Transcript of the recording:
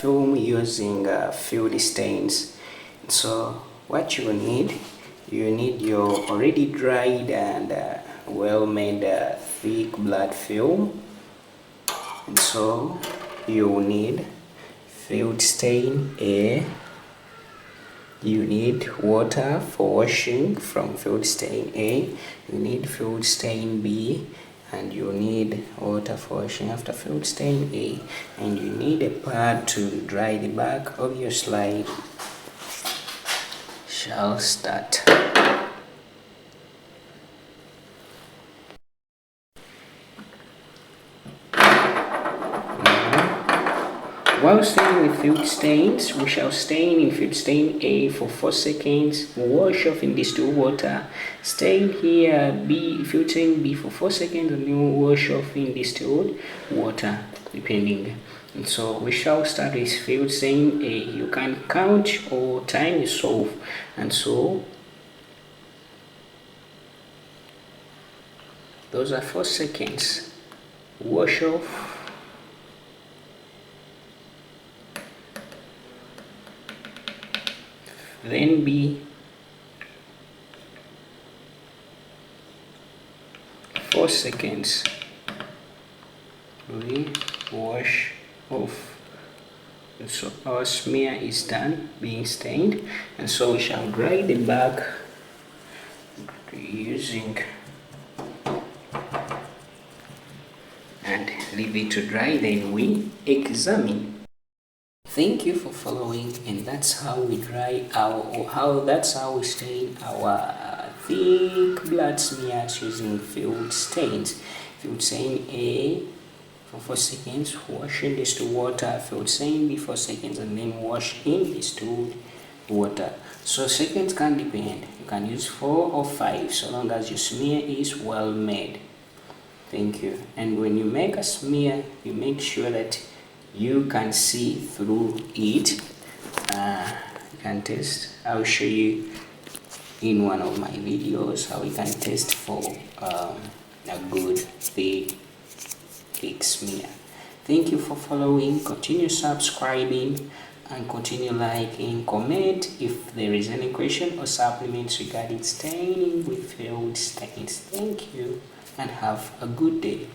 film using field stains. So what you need your already dried and well-made thick blood film, and so you need field stain A, you need water for washing from field stain A, you need field stain B, and you need water for washing after field stain A, and you need a pad to dry the back of your slide. Shall start. While staining with field stains, we shall stain in field stain A for 4 seconds, wash off in distilled water, stain here B, field stain B for 4 seconds, and then wash off in distilled water, depending. And so we shall start with field stain A. You can count or time yourself, and so those are 4 seconds. Wash off. Then B, 4 seconds. We wash off. So our smear is done being stained, and so we shall dry the back using and leave it to dry, then we examine. Thank you for following, and that's how we dry that's how we stain our thick blood smears using field stains. Field stain A for 4 seconds, wash in distilled water, field stain B 4 seconds, and then wash in distilled water. So seconds can depend, you can use 4 or 5 so long as your smear is well made. Thank you. And when you make a smear, you make sure that you can see through it. You can test. I'll show you in one of my videos how you can test for a good thick smear. Thank you for following. Continue subscribing and continue liking. Comment if there is any question or supplements regarding staining with field stains. Thank you and have a good day.